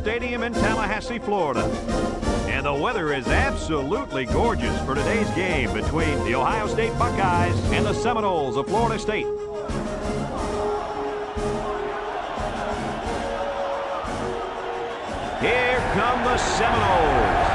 Stadium in Tallahassee, Florida. And the weather is absolutely gorgeous for today's game between the Ohio State Buckeyes and the Seminoles of Florida State. Here come the Seminoles.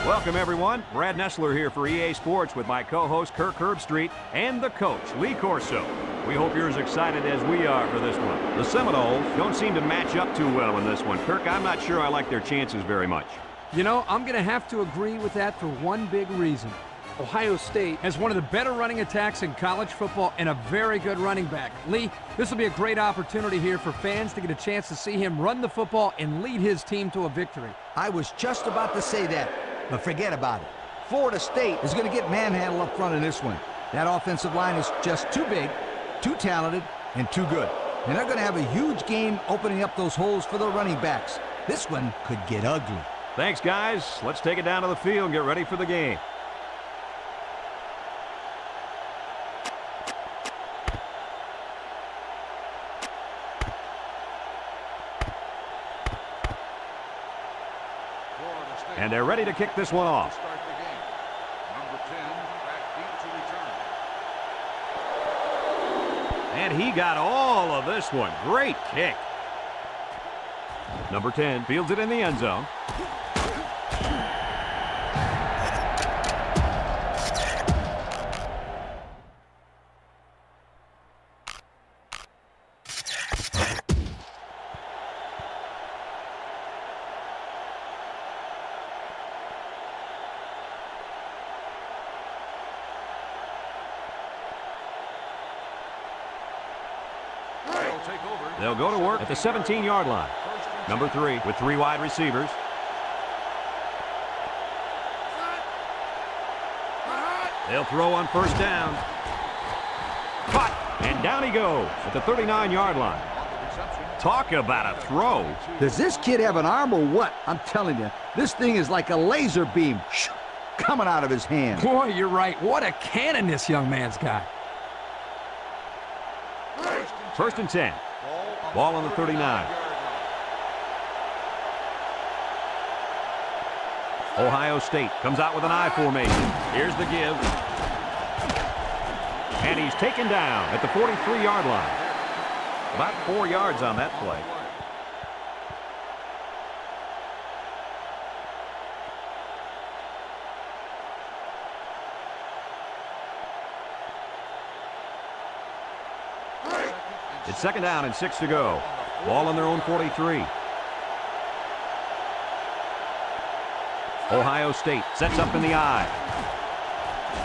Welcome, everyone. Brad Nessler here for EA Sports with my co-host Kirk Herbstreit and the coach, Lee Corso. We hope you're as excited as we are for this one. The Seminoles don't seem to match up too well in this one. Kirk, I'm not sure I like their chances very much. You know, I'm going to have to agree with that for one big reason. Ohio State has one of the better running attacks in college football and a very good running back. Lee, this will be a great opportunity here for fans to get a chance to see him run the football and lead his team to a victory. I was just about to say that, but forget about it. Florida State is going to get manhandled up front in this one. That offensive line is just too big, too talented, and too good. And they're going to have a huge game opening up those holes for the running backs. This one could get ugly. Thanks, guys. Let's take it down to the field and get ready for the game. And they're ready to kick this one off. And he got all of this one. Great kick. Number 10 fields it in the end zone. They'll go to work at the 17-yard line. Number 3 with 3 wide receivers. They'll throw on first down. Caught, and down he goes at the 39-yard line. Talk about a throw. Does this kid have an arm or what? I'm telling you, this thing is like a laser beam coming out of his hand. Boy, you're right. What a cannon this young man's got. First and 10. Ball on the 39. Ohio State comes out with an I formation. Here's the give. And he's taken down at the 43-yard line. About 4 yards on that play. It's second down and 6 to go. Ball on their own 43. Ohio State sets up in the I.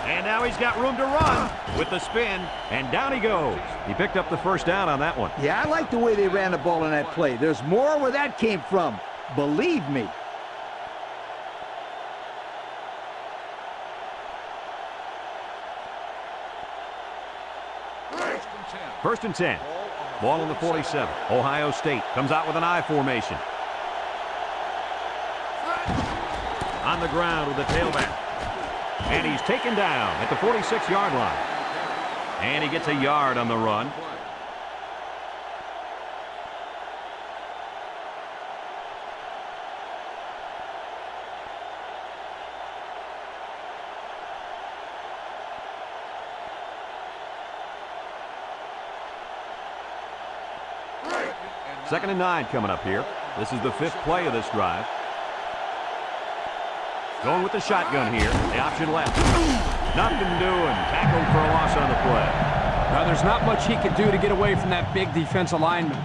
And now he's got room to run with the spin, and down he goes. He picked up the first down on that one. Yeah, I like the way they ran the ball in that play. There's more where that came from. Believe me. First and 10. Ball on the 47. Ohio State comes out with an I formation. On the ground with the tailback. And he's taken down at the 46-yard line. And he gets a yard on the run. Second and 9 coming up here. This is the 5th play of this drive. Going with the shotgun here. The option left. Nothing doing. Tackled for a loss on the play. Now, there's not much he could do to get away from that big defensive lineman.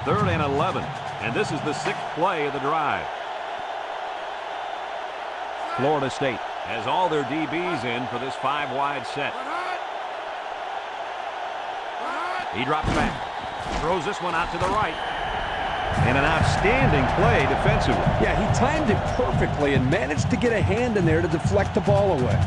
Third and 11. And this is the 6th play of the drive. Florida State has all their DBs in for this 5-wide set. He drops back. Throws this one out to the right. And an outstanding play defensively. Yeah, he timed it perfectly and managed to get a hand in there to deflect the ball away.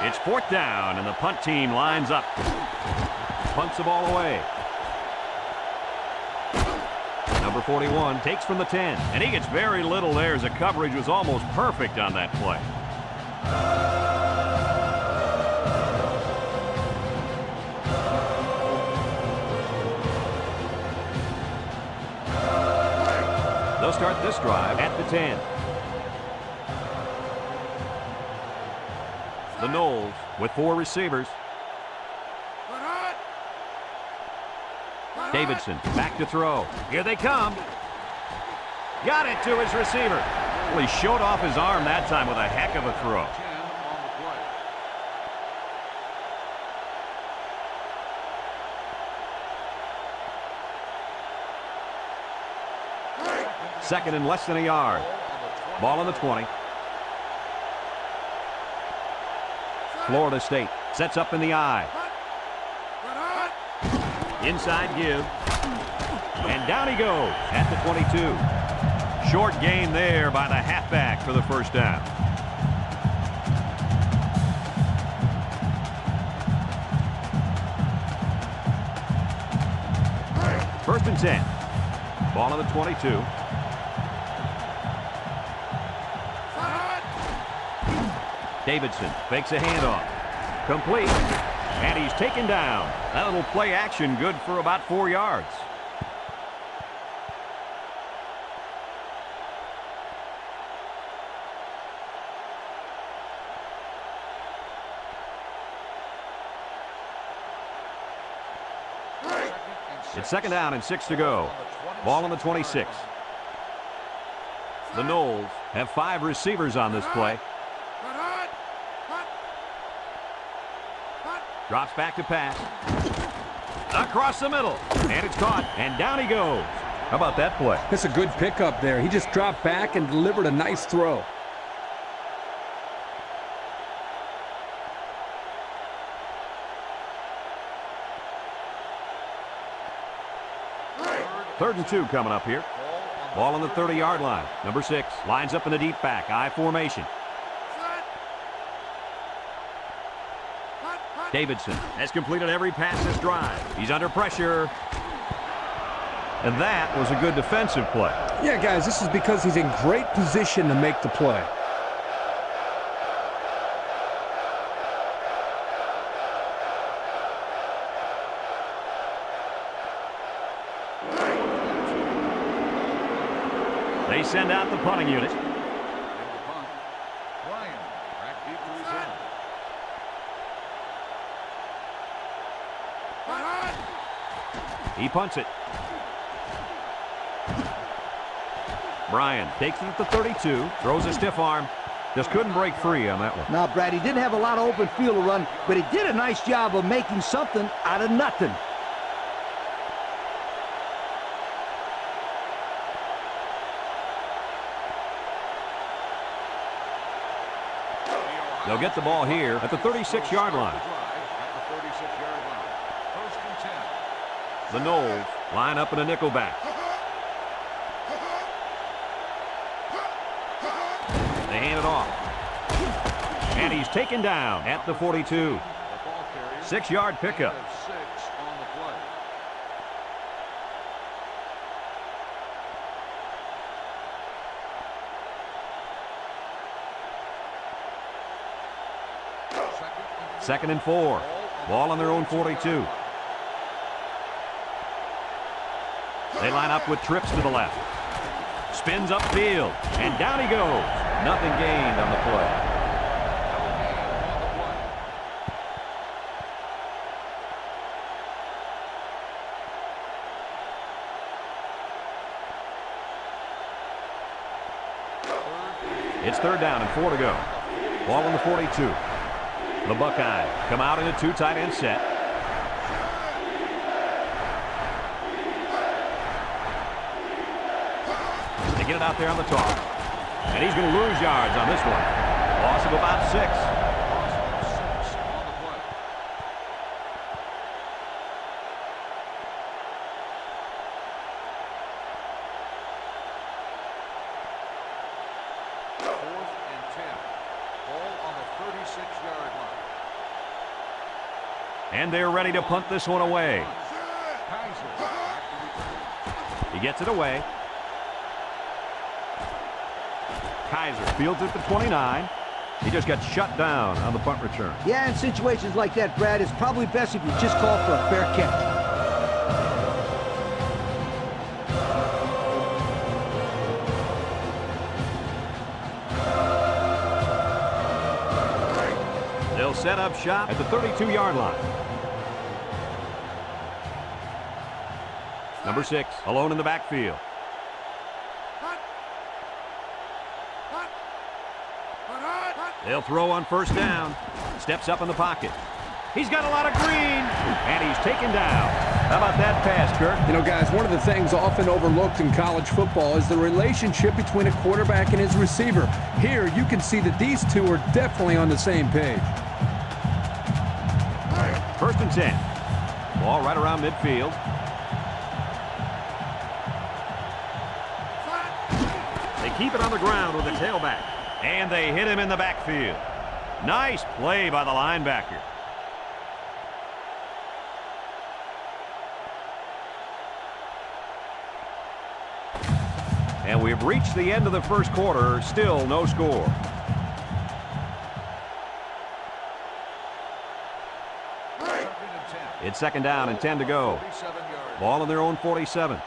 It's 4th down, and the punt team lines up. Punts the ball away. Number 41 takes from the 10, and he gets very little there as the coverage was almost perfect on that play. They'll start this drive at the 10. The Noles with 4 receivers. Davidson back to throw. Here they come. Got it to his receiver. Well, he showed off his arm that time with a heck of a throw. 2nd and less than a yard. Ball on the 20. Florida State sets up in the I. Inside give. And down he goes at the 22. Short gain there by the halfback for the first down. First and 10. Ball on the 22. Davidson fakes a handoff. Complete. And he's taken down. That little play action good for about 4 yards. It's 2nd down and 6 to go. Ball on the 26. The Noles have 5 receivers on this play. Drops back to pass. Across the middle. And it's caught. And down he goes. How about that play? That's a good pickup there. He just dropped back and delivered a nice throw. Third and 2 coming up here. Ball on the 30-yard line. Number 6 lines up in the deep back. I formation. Davidson has completed every pass this drive. He's under pressure. And that was a good defensive play. Yeah, guys, this is because he's in great position to make the play. They send out the punting unit. He punts it. Bryan takes it at the 32, throws a stiff arm. Just couldn't break free on that one. Now, Brad, he didn't have a lot of open field to run, but he did a nice job of making something out of nothing. They'll get the ball here at the 36-yard line. The Noles line up in a nickel back. They hand it off. And he's taken down at the 42. 6-yard pickup. Second and 4. Ball on their own 42. They line up with trips to the left. Spins upfield. And down he goes. Nothing gained on the play. It's 3rd down and 4 to go. Ball on the 42. The Buckeyes come out in a 2 tight end set. They get it out there on the toss. And he's going to lose yards on this one. Loss of about 6. Fourth and 10. Ball on the 36-yard line. And they're ready to punt this one away. He gets it away. Kaiser fields it to 29. He just got shut down on the punt return. Yeah, in situations like that, Brad, it's probably best if you just call for a fair catch. They'll set up shop at the 32-yard line. Number 6, alone in the backfield. They'll throw on first down. Steps up in the pocket. He's got a lot of green, and he's taken down. How about that pass, Kirk? You know, guys, one of the things often overlooked in college football is the relationship between a quarterback and his receiver. Here, you can see that these two are definitely on the same page. First and 10. Ball right around midfield. They keep it on the ground with the tailback. And they hit him in the backfield. Nice play by the linebacker. And we've reached the end of the first quarter. Still no score. It's second down and 10 to go. Ball on their own 47.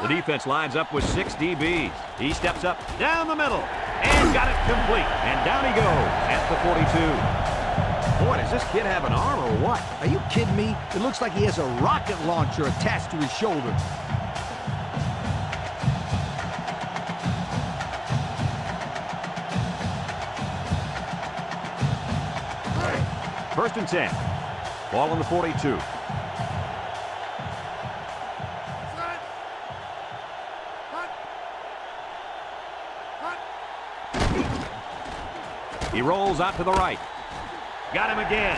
The defense lines up with 6 DBs. He steps up down the middle and got it complete. And down he goes at the 42. Boy, does this kid have an arm or what? Are you kidding me? It looks like he has a rocket launcher attached to his shoulder. First and 10. Ball on the 42. He rolls out to the right. Got him again.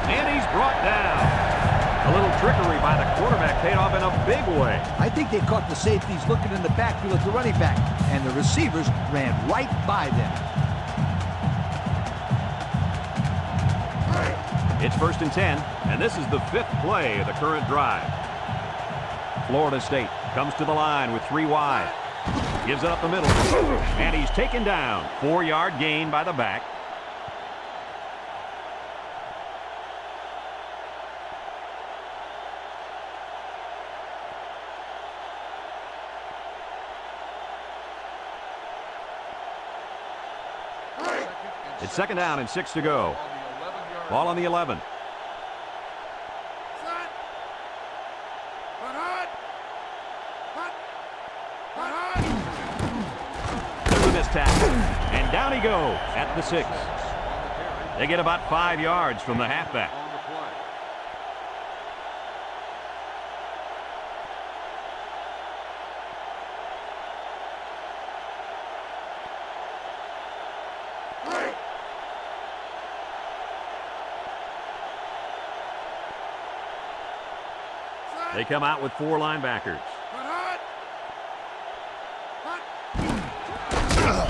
And he's brought down. A little trickery by the quarterback paid off in a big way. I think they caught the safeties looking in the backfield at the running back, and the receivers ran right by them. It's first and 10, and this is the 5th play of the current drive. Florida State comes to the line with 3 wide. Gives it up the middle, and he's taken down. 4-yard gain by the back. It's second down and 6 to go. Ball on the 11. There's a missed tackle, and down he goes at the 6. They get about 5 yards from the halfback. They come out with 4 linebackers.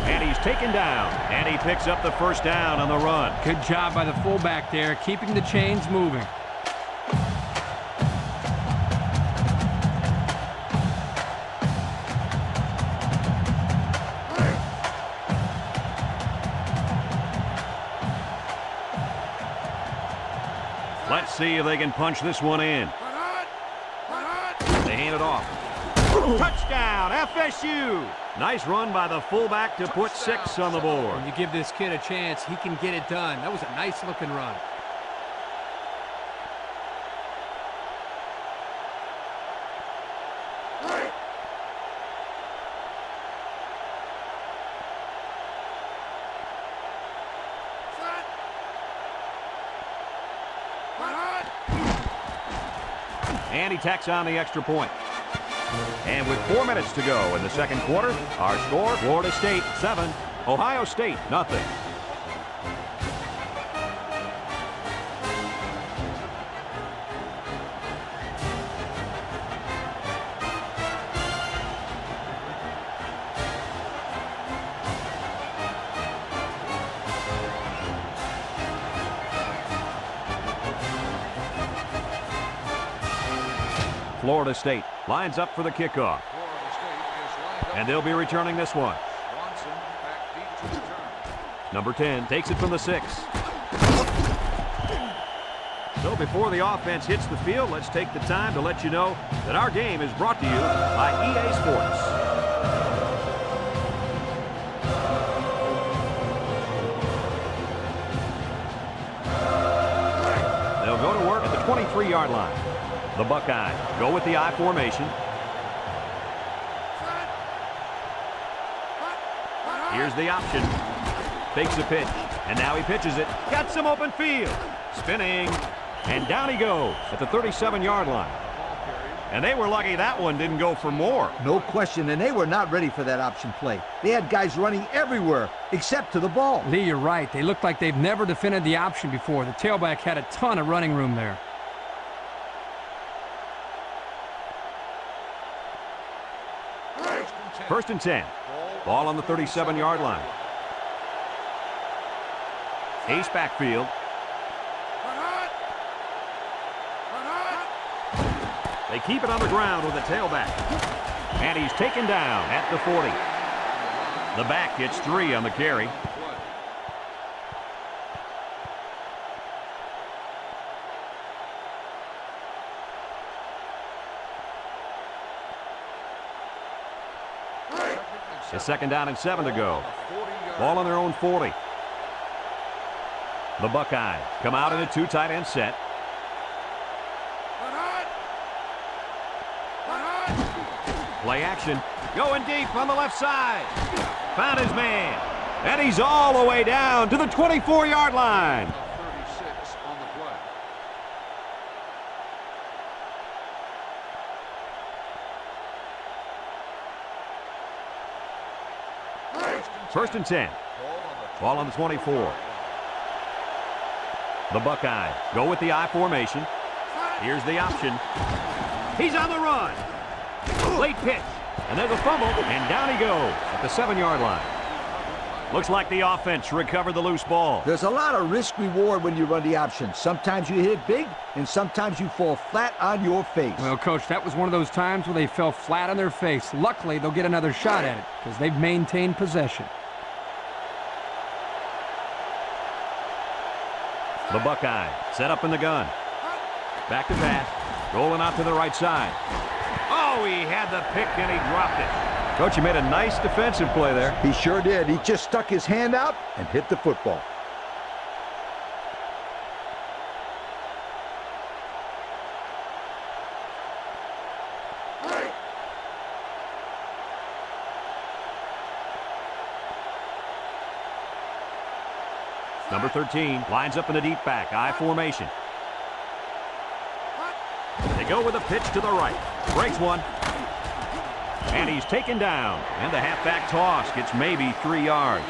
And he's taken down, and he picks up the first down on the run. Good job by the fullback there, keeping the chains moving. Let's see if they can punch this one in. They hand it off. Touchdown, FSU! Nice run by the fullback to put 6 on the board. When you give this kid a chance, he can get it done. That was a nice-looking run. And he tacks on the extra point. And with 4 minutes to go in the second quarter, our score, Florida State 7, Ohio State nothing. Florida State lines up for the kickoff. And they'll be returning this one. Number 10 takes it from the 6. So before the offense hits the field, let's take the time to let you know that our game is brought to you by EA Sports. They'll go to work at the 23-yard line. The Buckeyes go with the I formation. Here's the option. Fakes the pitch, and now he pitches it. Got some open field. Spinning, and down he goes at the 37-yard line. And they were lucky that one didn't go for more. No question, and they were not ready for that option play. They had guys running everywhere except to the ball. Lee, you're right. They look like they've never defended the option before. The tailback had a ton of running room there. First and 10. Ball on the 37-yard line. Ace backfield. They keep it on the ground with the tailback. And he's taken down at the 40. The back gets 3 on the carry. A second down and 7 to go. Ball on their own 40. The Buckeyes come out in a 2 tight end set. Play action. Going deep on the left side. Found his man. And he's all the way down to the 24-yard line. 36 on the play. First and 10. Ball on the 24. The Buckeyes go with the I formation. Here's the option. He's on the run. Late pitch. And there's a fumble. And down he goes at the 7-yard line. Looks like the offense recovered the loose ball. There's a lot of risk-reward when you run the option. Sometimes you hit it big, and sometimes you fall flat on your face. Well, Coach, that was one of those times where they fell flat on their face. Luckily, they'll get another shot at it because they've maintained possession. The Buckeyes set up in the gun. Back to pass. Rolling out to the right side. Oh, he had the pick and he dropped it. Coach, he made a nice defensive play there. He sure did. He just stuck his hand out and hit the football. Number 13 lines up in the deep back, I formation. They go with a pitch to the right. Breaks one. And he's taken down. And the halfback toss gets maybe 3 yards.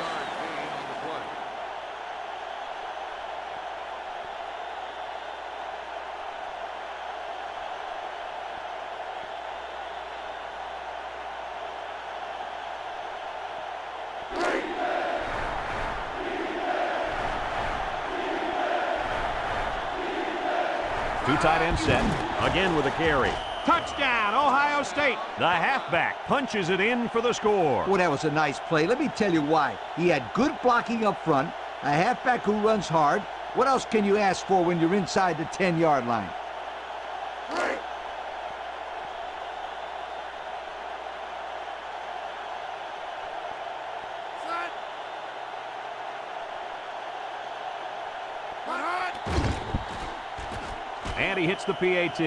Two tight end set. Again with a carry. Touchdown, Ohio State. The halfback punches it in for the score. Well, that was a nice play. Let me tell you why. He had good blocking up front, a halfback who runs hard. What else can you ask for when you're inside the 10-yard line? And he hits the PAT.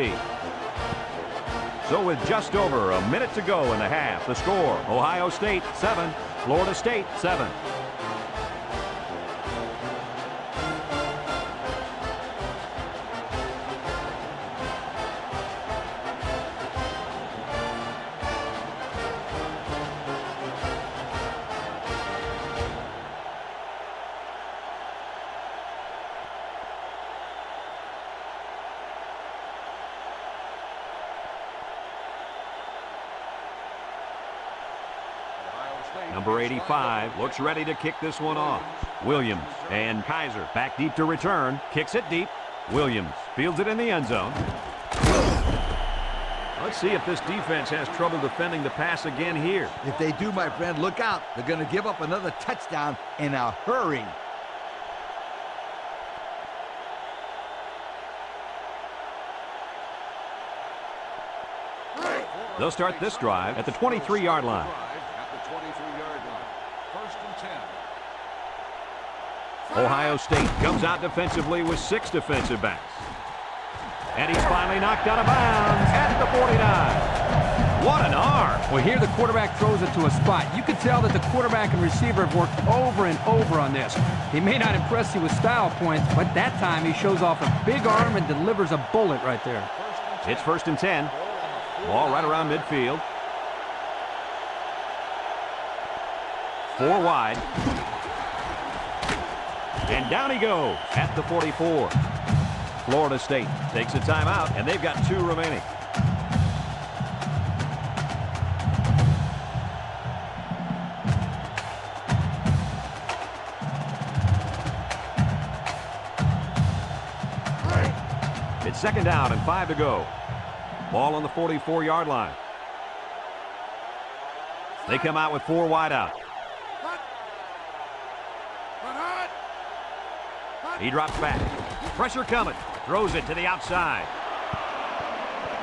So with just over a minute to go in the half, the score, Ohio State 7, Florida State 7. Number 85 looks ready to kick this one off. Williams and Kaiser back deep to return. Kicks it deep. Williams fields it in the end zone. Let's see if this defense has trouble defending the pass again here. If they do, my friend, look out. They're going to give up another touchdown in a hurry. They'll start this drive at the 23-yard line. At the 23-yard line. First and 10. Ohio State comes out defensively with 6 defensive backs. And he's finally knocked out of bounds at the 49. What an arm. Well, here the quarterback throws it to a spot. You can tell that the quarterback and receiver have worked over and over on this. He may not impress you with style points, but that time he shows off a big arm and delivers a bullet right there. It's first and 10. Ball right around midfield. 4 wide. And down he goes at the 44. Florida State takes a timeout, and they've got 2 remaining. It's second down and 5 to go. Ball on the 44-yard line. They come out with 4 wide out. He drops back. Pressure coming. Throws it to the outside.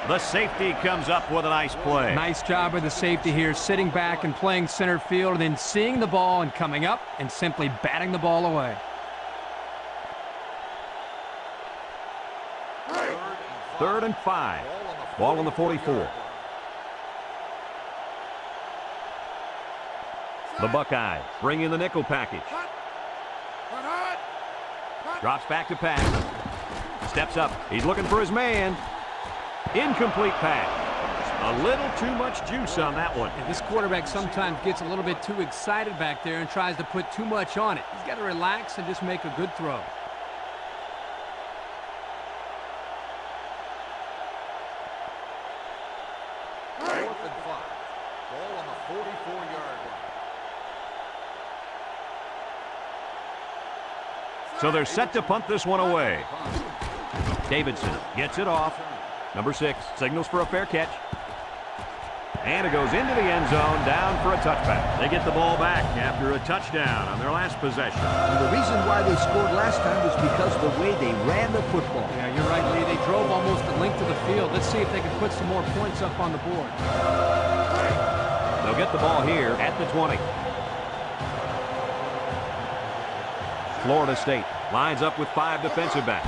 The safety comes up with a nice play. Nice job with the safety here, sitting back and playing center field, and then seeing the ball and coming up and simply batting the ball away. Third and 5. Ball on the 44. The Buckeyes bring in the nickel package. Drops back to pass. Steps up. He's looking for his man. Incomplete pass. A little too much juice on that one. And this quarterback sometimes gets a little bit too excited back there and tries to put too much on it. He's got to relax and just make a good throw. Fourth and 5. Ball on the 44-yard line. So they're set to punt this one away. Davidson gets it off. Number 6 signals for a fair catch. And it goes into the end zone, down for a touchback. They get the ball back after a touchdown on their last possession. And the reason why they scored last time was because of the way they ran the football. Yeah, you're right, Lee. They drove almost the length of the field. Let's see if they can put some more points up on the board. They'll get the ball here at the 20. Florida State lines up with 5 defensive backs.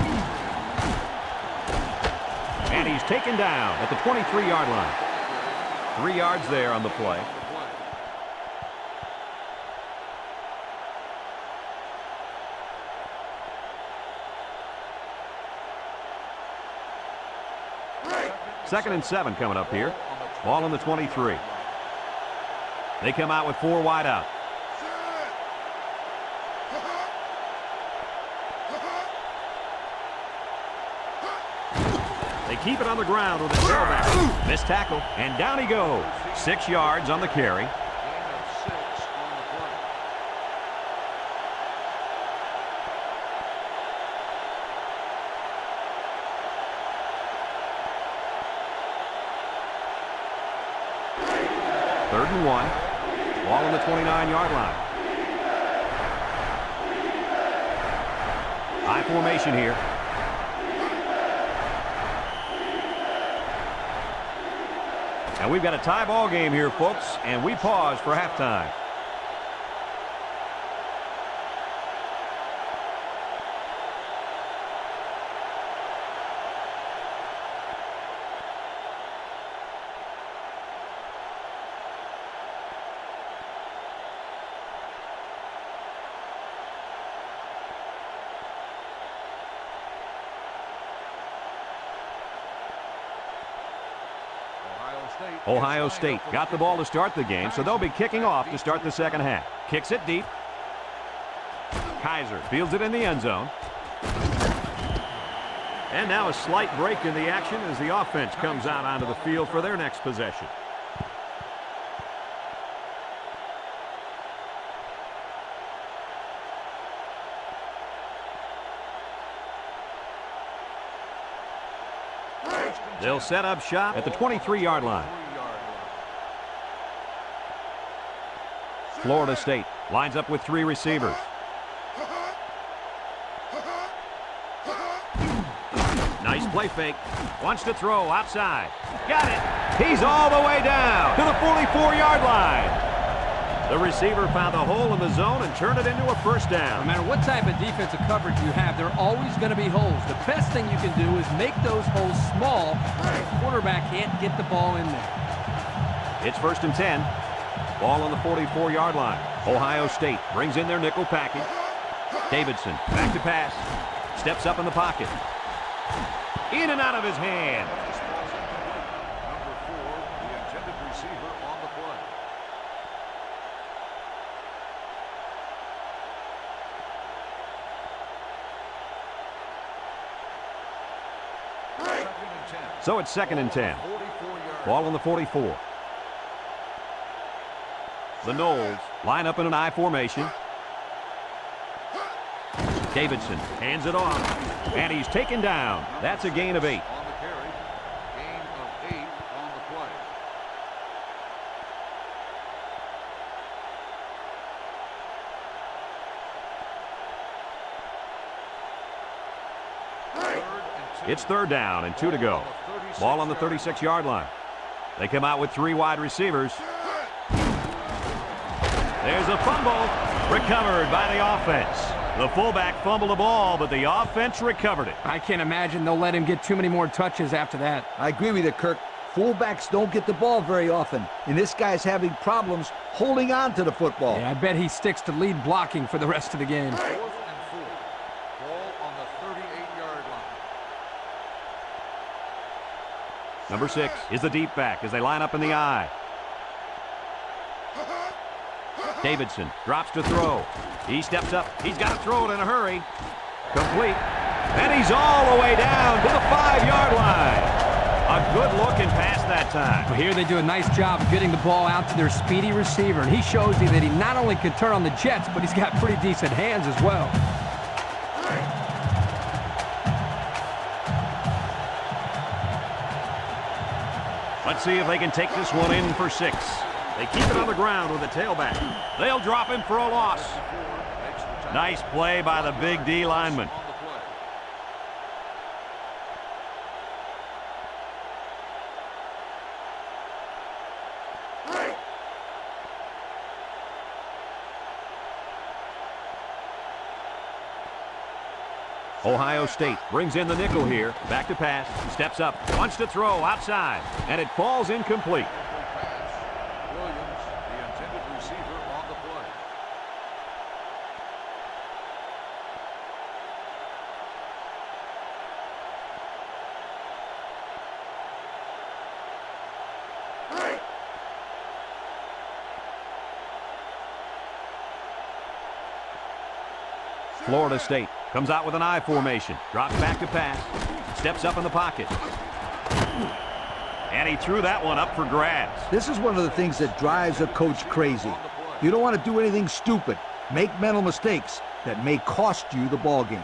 And he's taken down at the 23-yard line. 3 yards there on the play. Second and 7 coming up here. Ball on the 23. They come out with 4 wide out. They keep it on the ground with a tailback. Missed tackle, and down he goes. 6 yards on the carry. Gain of 6 on the play. Third and 1. Ball on the 29-yard line. High formation here. And we've got a tie ball game here, folks, and we pause for halftime. Ohio State got the ball to start the game, so they'll be kicking off to start the second half. Kicks it deep. Kaiser fields it in the end zone. And now a slight break in the action as the offense comes out onto the field for their next possession. They'll set up shop at the 23-yard line. Florida State lines up with 3 receivers. Nice play fake. Wants to throw outside. Got it. He's all the way down to the 44-yard line. The receiver found a hole in the zone and turned it into a first down. No matter what type of defensive coverage you have, there are always going to be holes. The best thing you can do is make those holes small so the quarterback can't get the ball in there. It's 1st and 10. Ball on the 44-yard line. Ohio State brings in their nickel package. Davidson back to pass. Steps up in the pocket. In and out of his hand. Number 4, the intended receiver on the play. Second and 10. So it's 2nd and 10. 44-yard. Ball on the 44. The Noles line up in an I formation. Davidson hands it off, and he's taken down. That's a gain of 8. On the carry. Gain of 8 on the play. It's 3rd down and 2 to go. Ball on the 36-yard line. They come out with 3 wide receivers. There's a fumble recovered by the offense. The fullback fumbled the ball, but the offense recovered it. I can't imagine they'll let him get too many more touches after that. I agree with you, Kirk. Fullbacks don't get the ball very often, and this guy's having problems holding on to the football. Yeah, I bet he sticks to lead blocking for the rest of the game. 4th and 4. Ball on the 38-yard line. Number 6 is the deep back as they line up in the I. Davidson drops to throw. He steps up. He's got to throw it in a hurry. Complete. And he's all the way down to the 5-yard line. A good-looking pass that time. Well, here they do a nice job of getting the ball out to their speedy receiver, and he shows you that he not only can turn on the jets, but he's got pretty decent hands as well. Let's see if they can take this one in for 6. They keep it on the ground with the tailback. They'll drop him for a loss. Nice play by the big D lineman. On the play. Ohio State brings in the nickel here. Back to pass. Steps up. Wants to throw outside. And it falls incomplete. Pass. Williams, the intended receiver on the play. Florida State comes out with an I formation. Drops back to pass. Steps up in the pocket. And he threw that one up for grabs. This is one of the things that drives a coach crazy. You don't want to do anything stupid. Make mental mistakes that may cost you the ball game.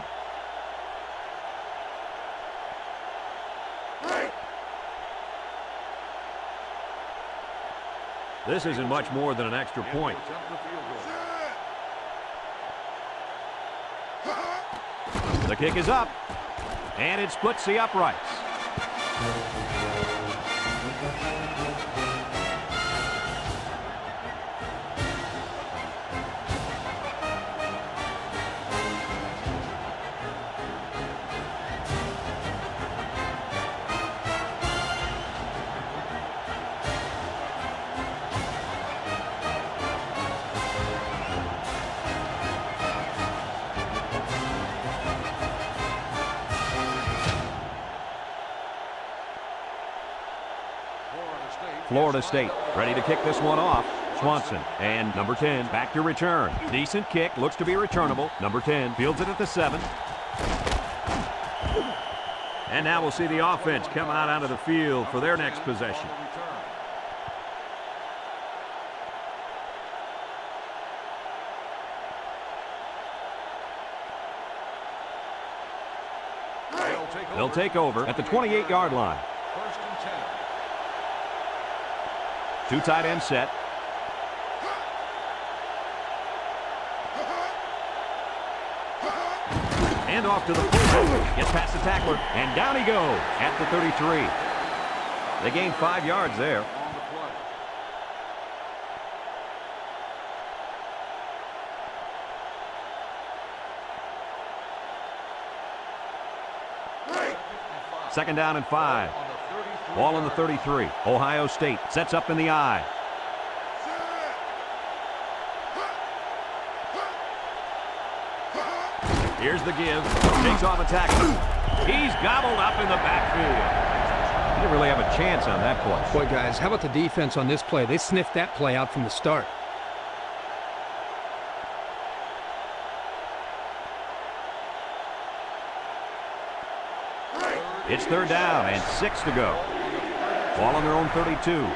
This isn't much more than an extra point. Attempt the field goal. The kick is up, and it splits the uprights. Florida State ready to kick this one off. Swanson and number 10 back to return. Decent kick, looks to be returnable. Number 10 fields it at the 7. And now we'll see the offense come out onto the field for their next possession. They'll take over at the 28-yard line. Two tight end set. And off to the fullback. Gets past the tackler, and down he goes at the 33. They gained 5 yards there. Second down and 5. Ball on the 33. Ohio State sets up in the I. Here's the give. Takes off a tackle. He's gobbled up in the backfield. He didn't really have a chance on that play. Boy, guys, how about the defense on this play? They sniffed that play out from the start. It's third down and 6 to go. Ball on their own 32.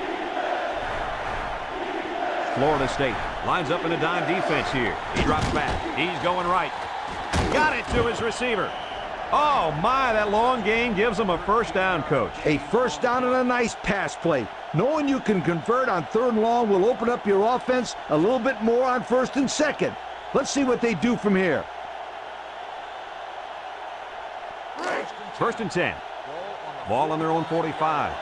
Florida State lines up in a dime defense here. He drops back. He's going right. Got it to his receiver. Oh, my, that long gain gives him a first down, Coach. A first down and a nice pass play. Knowing you can convert on third and long will open up your offense a little bit more on first and second. Let's see what they do from here. First and 10. Ball on their own 45.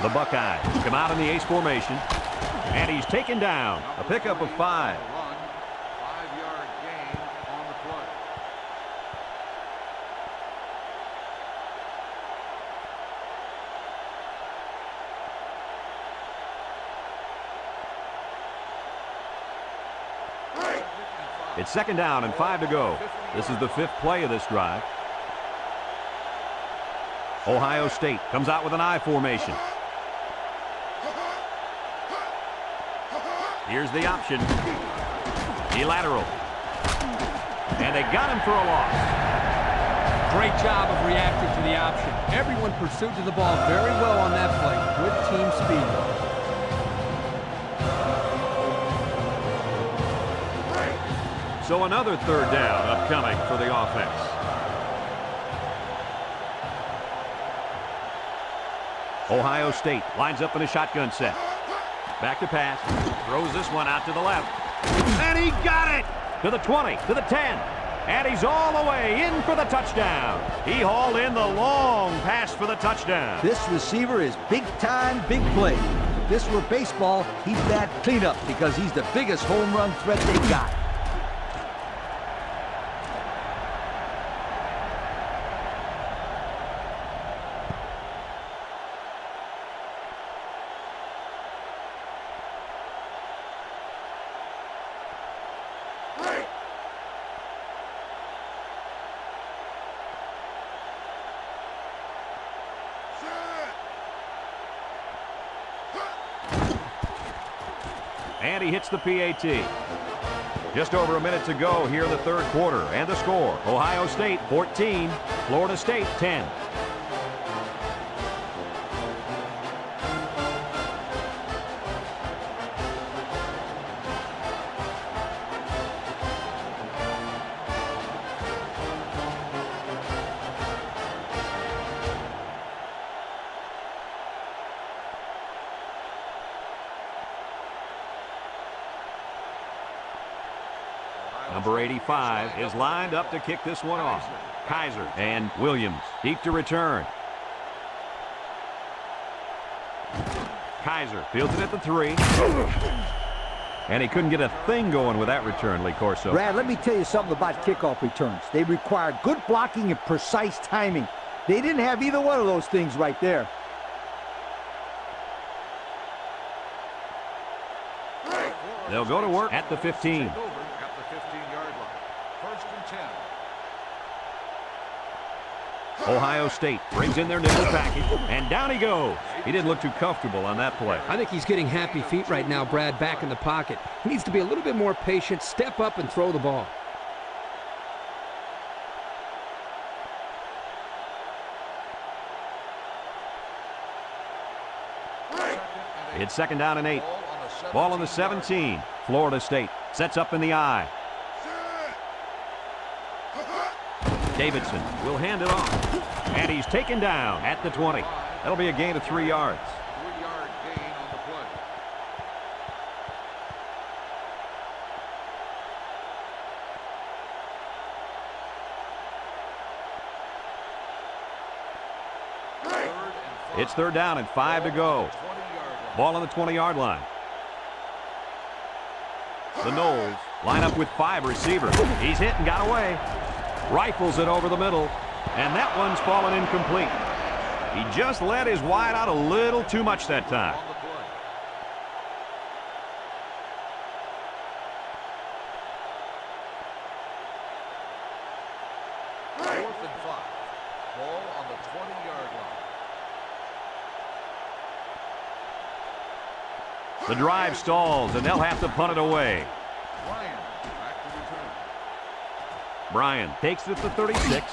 The Buckeyes come out in the ace formation. And he's taken down. A pickup of 5. 5-yard gain on the play. It's second down and 5 to go. This is the 5th play of this drive. Ohio State comes out with an I formation. Here's the option. He lateral. And they got him for a loss. Great job of reacting to the option. Everyone pursued to the ball very well on that play. Good team speed. So another third down upcoming for the offense. Ohio State lines up in a shotgun set. Back to pass. Throws this one out to the left. And he got it! To the 20, to the 10. And he's all the way in for the touchdown. He hauled in the long pass for the touchdown. This receiver is big time, big play. If this were baseball, he'd bat cleanup because he's the biggest home run threat they got. And he hits the PAT. Just over a minute to go here in the third quarter. And the score, Ohio State 14, Florida State 10. Number 85 is lined up to kick this one off. Kaiser and Williams deep to return. Kaiser fields it at the 3. And he couldn't get a thing going with that return, Lee Corso. Brad, let me tell you something about kickoff returns. They require good blocking and precise timing. They didn't have either one of those things right there. They'll go to work at the 15. At the 15-yard line. First and 10. Ohio State brings in their nickel package, and down he goes. He didn't look too comfortable on that play. I think he's getting happy feet right now, Brad, back in the pocket. He needs to be a little bit more patient, step up and throw the ball. It's second down and 8. Ball on the 17. Florida State sets up in the I. Davidson will hand it off. And he's taken down at the 20. That'll be a gain of 3 yards. 3-yard gain on the play. It's 3rd down and 5 to go. Ball on the 20-yard line. The Noles line up with 5 receivers. He's hit and got away. Rifles it over the middle, and that one's fallen incomplete. He just let his wide out a little too much that time. The drive stalls, and they'll have to punt it away. Bryan takes it to 36.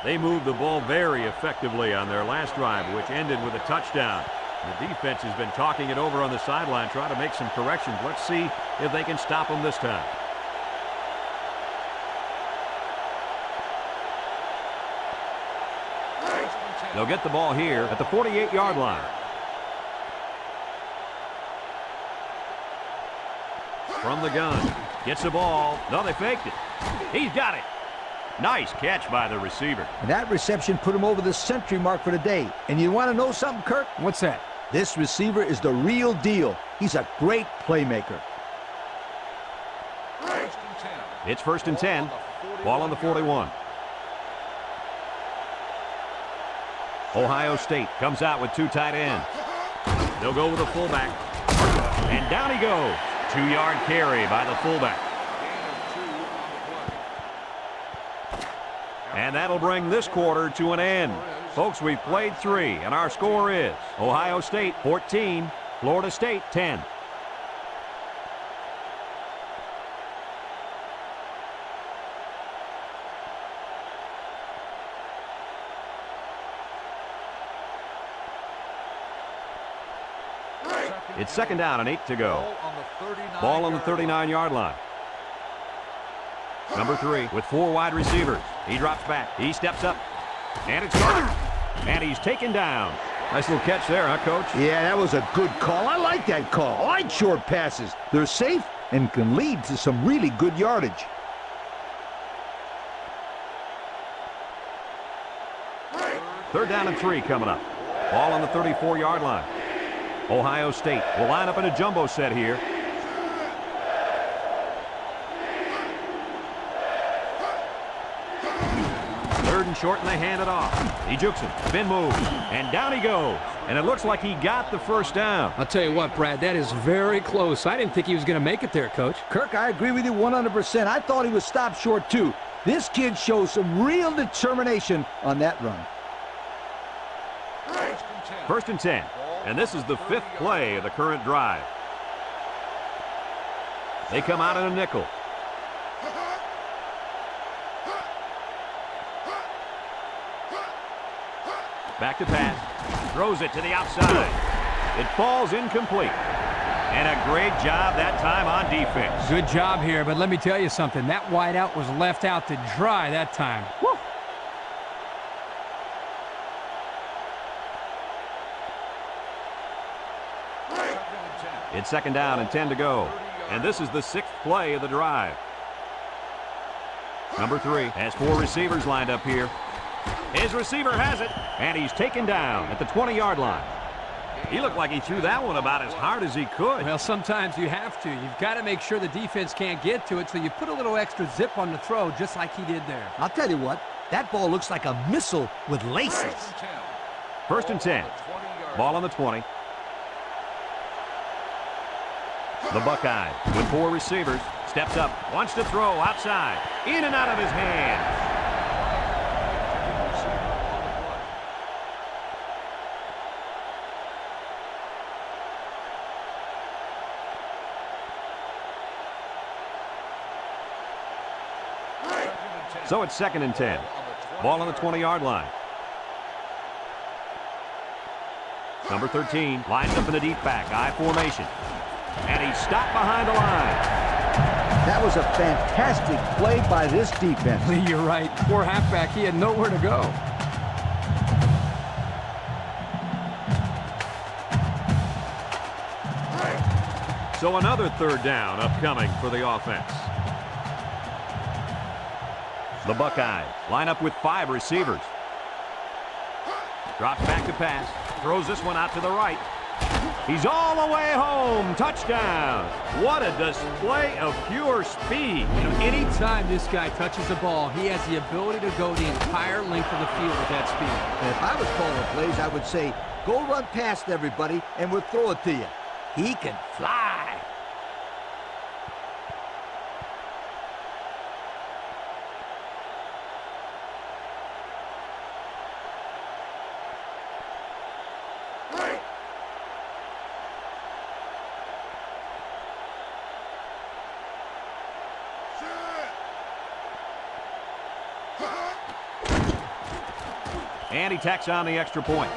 They moved the ball very effectively on their last drive, which ended with a touchdown. The defense has been talking it over on the sideline, trying to make some corrections. Let's see if they can stop them this time. They'll get the ball here at the 48-yard line. From the gun, gets the ball. No, they faked it. He's got it. Nice catch by the receiver. And that reception put him over the century mark for the day. And you want to know something, Kirk? What's that? This receiver is the real deal. He's a great playmaker. It's 1st and 10. Ball on the 41. Ohio State comes out with 2 tight ends. They'll go with a fullback. And down he goes. 2-yard carry by the fullback. And that'll bring this quarter to an end. Folks, we've played 3, and our score is Ohio State 14, Florida State 10. It's 2nd down and 8 to go. Ball on the 39-yard line. Number 3 with 4 wide receivers. He drops back. He steps up. And it's gone. And he's taken down. Nice little catch there, huh, Coach? Yeah, that was a good call. I like that call. I like short passes. They're safe and can lead to some really good yardage. Third down and 3 coming up. Ball on the 34-yard line. Ohio State will line up in a jumbo set here. Third and short, and they hand it off. He jukes him. Spin move. And down he goes. And it looks like he got the 1st down. I'll tell you what, Brad, that is very close. I didn't think he was going to make it there, Coach. Kirk, I agree with you 100%. I thought he was stopped short, too. This kid shows some real determination on that run. 1st and 10. And this is the 5th play of the current drive. They come out in a nickel. Back to pass. Throws it to the outside. It falls incomplete. And a great job that time on defense. Good job here, but let me tell you something. That wideout was left out to dry that time. Woo! It's 2nd down and 10 to go. And this is the 6th play of the drive. Number 3 has 4 receivers lined up here. His receiver has it, and he's taken down at the 20-yard line. He looked like he threw that one about as hard as he could. Well, sometimes you have to. You've got to make sure the defense can't get to it, so you put a little extra zip on the throw, just like he did there. I'll tell you what, that ball looks like a missile with laces. 1st and 10. Ball on the 20. The Buckeyes with 4 receivers. Steps up, wants to throw outside. In and out of his hands. So it's 2nd and 10. Ball on the 20-yard line. Number 13 lines up in the deep back, I formation. And he's stopped behind the line. That was a fantastic play by this defense. Lee, you're right. Poor halfback, he had nowhere to go. So another third down upcoming for the offense. The Buckeyes line up with 5 receivers. Drops back to pass. Throws this one out to the right. He's all the way home. Touchdown. What a display of pure speed. You know, anytime this guy touches the ball, he has the ability to go the entire length of the field with that speed. And if I was calling plays, I would say, go run past everybody and we'll throw it to you. He can fly. And he tacks on the extra point.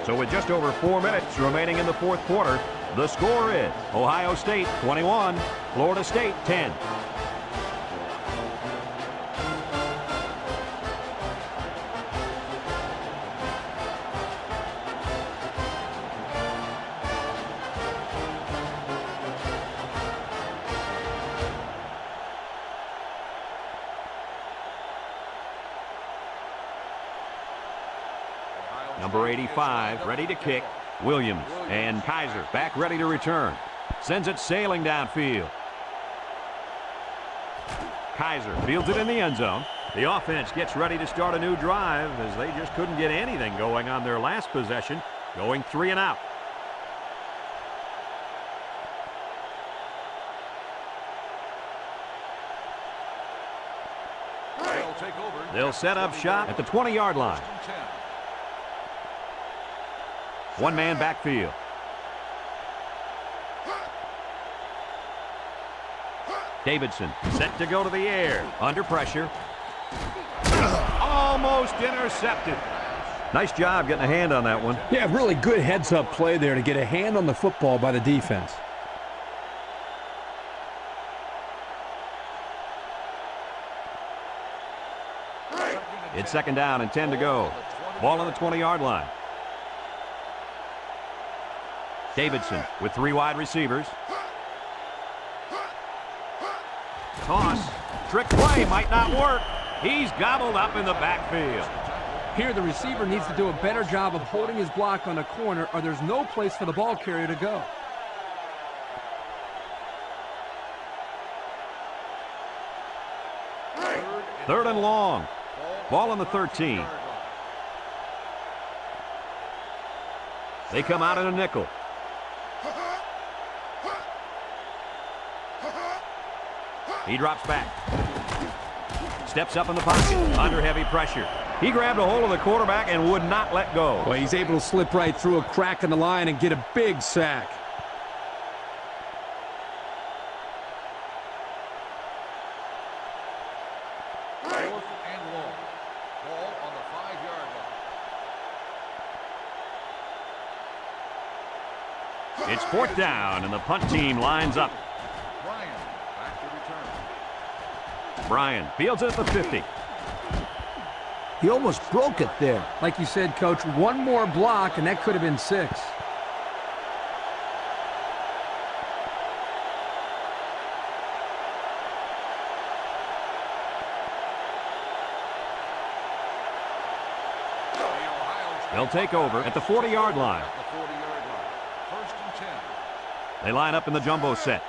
So with just over 4 minutes remaining in the fourth quarter, the score is Ohio State 21, Florida State 10. Number 85, ready to kick. Williams and Kaiser back ready to return. Sends it sailing downfield. Kaiser fields it in the end zone. The offense gets ready to start a new drive as they just couldn't get anything going on their last possession, going 3 and out. They'll set up shop at the 20-yard line. One-man backfield. Davidson set to go to the air. Under pressure. Almost intercepted. Nice job getting a hand on that one. Yeah, really good heads-up play there to get a hand on the football by the defense. It's second down and 10 to go. Ball on the 20-yard line. Davidson with 3 wide receivers. Toss. Trick play might not work. He's gobbled up in the backfield. Here, the receiver needs to do a better job of holding his block on the corner, or there's no place for the ball carrier to go. Third and long. Ball on the 13. They come out in a nickel. He drops back. Steps up in the pocket. Under heavy pressure. He grabbed a hold of the quarterback and would not let go. Well, he's able to slip right through a crack in the line and get a big sack. It's fourth down, and the punt team lines up. Bryan fields it at the 50. He almost broke it there. Like you said, Coach, one more block, and that could have been 6. They'll take over at the 40-yard line. They line up in the jumbo set.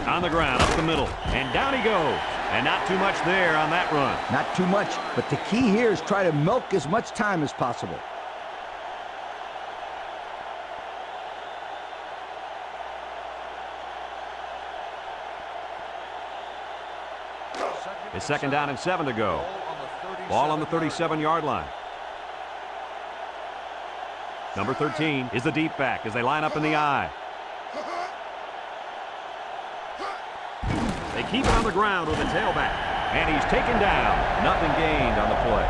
On the ground, up the middle, and down he goes. And not too much there on that run. Not too much, but the key here is try to milk as much time as possible. It's second down and 7 to go. Ball on the 37-yard line. Number 13 is the deep back as they line up in the I. They keep it on the ground with the tailback. And he's taken down. Nothing gained on the play.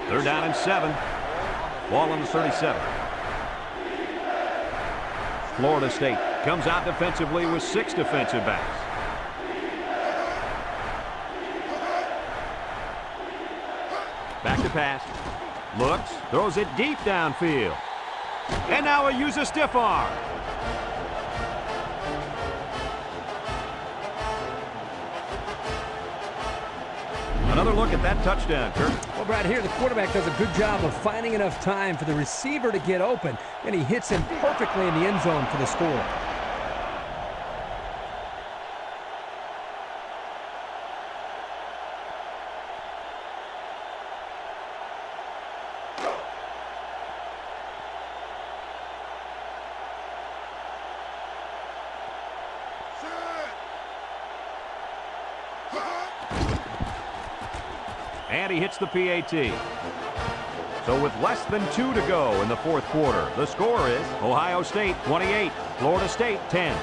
Third down and 7. Ball on the 37. Florida State comes out defensively with 6 defensive backs. Back to pass. Looks, throws it deep downfield. And now he'll use a stiff arm. Another look at that touchdown, Kirk. Well, Brad, here the quarterback does a good job of finding enough time for the receiver to get open, and he hits him perfectly in the end zone for the score. And he hits the PAT. So with less than 2 to go in the fourth quarter, the score is Ohio State 28, Florida State 10.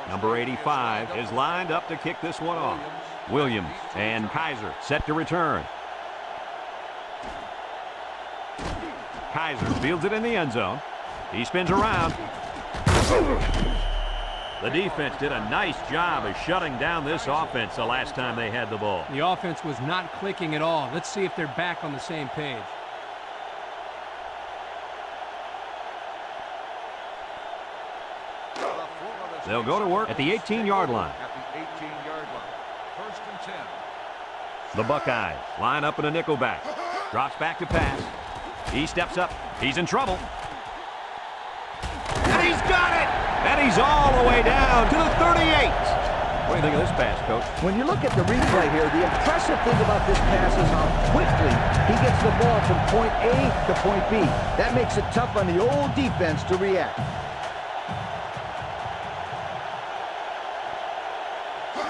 Number 85 is lined up to kick this one off. Williams and Kaiser set to return. Kaiser fields it in the end zone. He spins around. The defense did a nice job of shutting down this offense the last time they had the ball. The offense was not clicking at all. Let's see if they're back on the same page. They'll go to work at the 18-yard line. First and 10. The Buckeyes line up in a nickelback. Drops back to pass. He steps up. He's in trouble. And he's got it! And he's all the way down to the 38. What do you think of this pass, Coach? When you look at the replay here, the impressive thing about this pass is how quickly he gets the ball from point A to point B. That makes it tough on the old defense to react.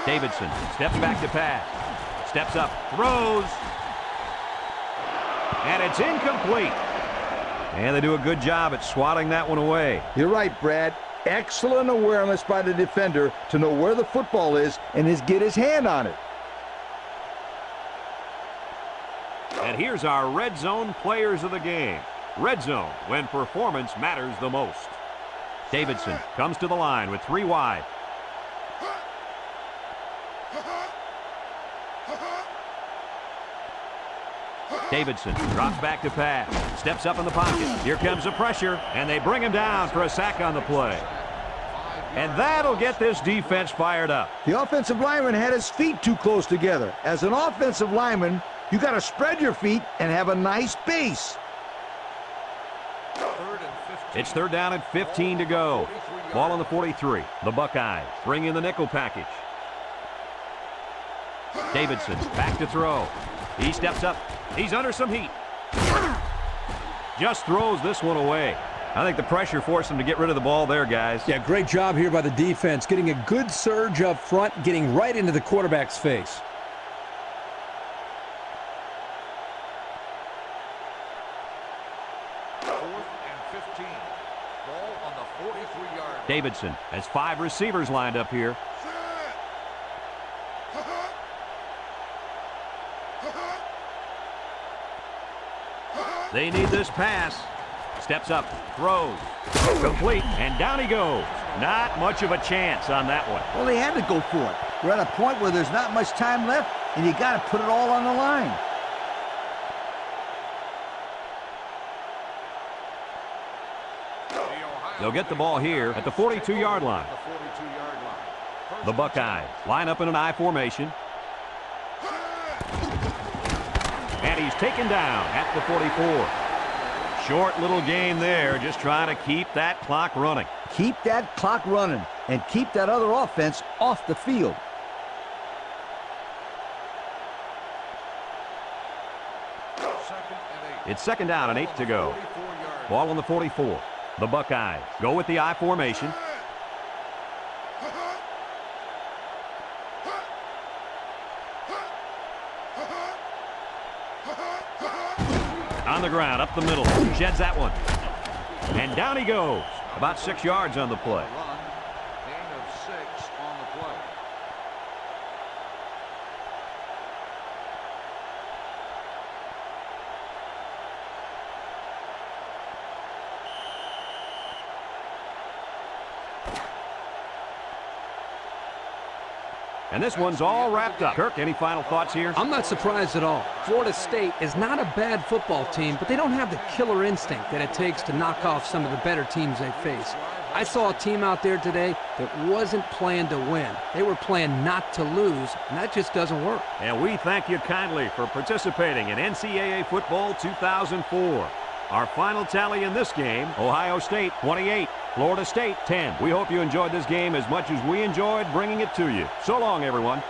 Davidson steps back to pass. Steps up, throws. And it's incomplete. And they do a good job at swatting that one away. You're right, Brad. Excellent awareness by the defender to know where the football is and get his hand on it. And here's our red zone players of the game. Red zone, when performance matters the most. Davidson comes to the line with 3 wide. Davidson drops back to pass. Steps up in the pocket. Here comes the pressure, and they bring him down for a sack on the play. And that'll get this defense fired up. The offensive lineman had his feet too close together. As an offensive lineman, you got to spread your feet and have a nice base. It's third down and 15 to go. Ball on the 43. The Buckeyes bring in the nickel package. Davidson back to throw. He steps up. He's under some heat. Just throws this one away. I think the pressure forced him to get rid of the ball there, guys. Yeah, great job here by the defense, getting a good surge up front, getting right into the quarterback's face. Fourth and 15. Ball on the 43-yard. Davidson has 5 receivers lined up here. They need this pass. Steps up, throws, complete, and down he goes. Not much of a chance on that one. Well, they had to go for it. We're at a point where there's not much time left, and you got to put it all on the line. They'll get the ball here at the 42-yard line. The Buckeyes line up in an I formation. And he's taken down at the 44. Short little game there, just trying to keep that clock running. Keep that clock running and keep that other offense off the field. It's second down and 8 to go. Ball on the 44. The Buckeyes go with the I formation. On the ground, up the middle. Sheds that one. And down he goes. About 6 yards on the play. Run. Gain of 6 on the play. And this one's all wrapped up. Kirk, any final thoughts here? I'm not surprised at all. Florida State is not a bad football team, but they don't have the killer instinct that it takes to knock off some of the better teams they face. I saw a team out there today that wasn't playing to win. They were playing not to lose, and that just doesn't work. And we thank you kindly for participating in NCAA Football 2004. Our final tally in this game, Ohio State 28, Florida State 10. We hope you enjoyed this game as much as we enjoyed bringing it to you. So long, everyone.